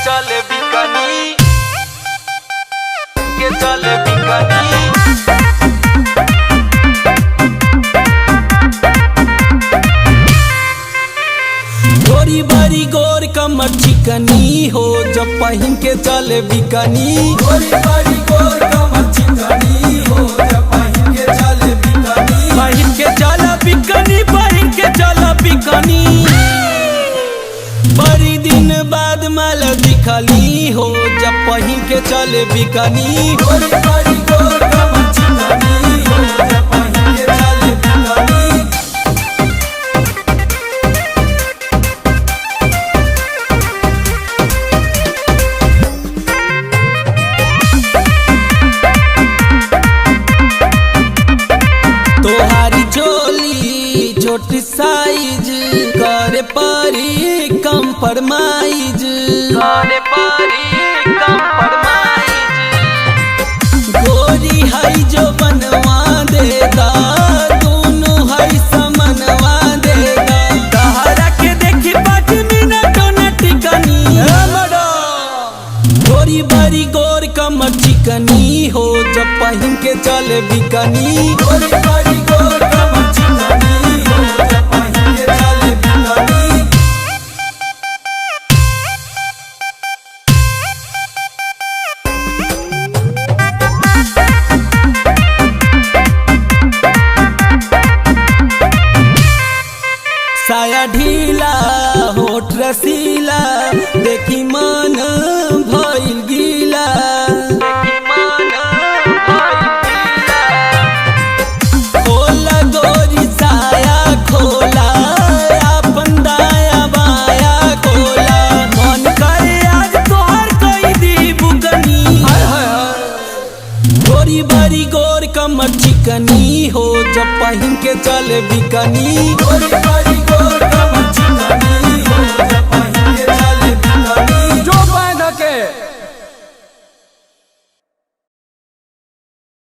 चले बिकनी के चले बिकनी। गोरी बारी गोर कमर चिकनी हो जब पहन के चले बिकनी। गोरी बारी गोर कमर चिकनी हो जब पहन के चले बिकनी। पहन के चला बिकनी, पहन के चला बिकनी। बड़ी दिन बाद माल दिखली हो जब पहन के चले बिकनी। गोरी बारी गोर कमर चिकनी हो जब पहन के चले बिकनी। तोहारी चोली छोटी साइज करे परी कंप्रोमाइज। करे परी कंप्रोमाइज। गोरी हई जो बनवा देगा दोनों हई समनवा देगा। तहरा के देखी 5 मिनट न टिकनी। गोरी बड़ी गोर कमर चिकनी हो जब पहन के चले बिकनी। गोरी बड़ी गोर कमर चिकनी हो जब पहन के चले बिकनी। साया ढीला होठ रसीला देखी मन भइल गीला। खोला गोरी साया खोला अपन दाया बाया खोला। मन करे आज तोहर कई दी बुगनी। गोरी बड़ी गोर कमर चिकनी हो जब पहन के चले बिकनी। गोरी बड़ी गोर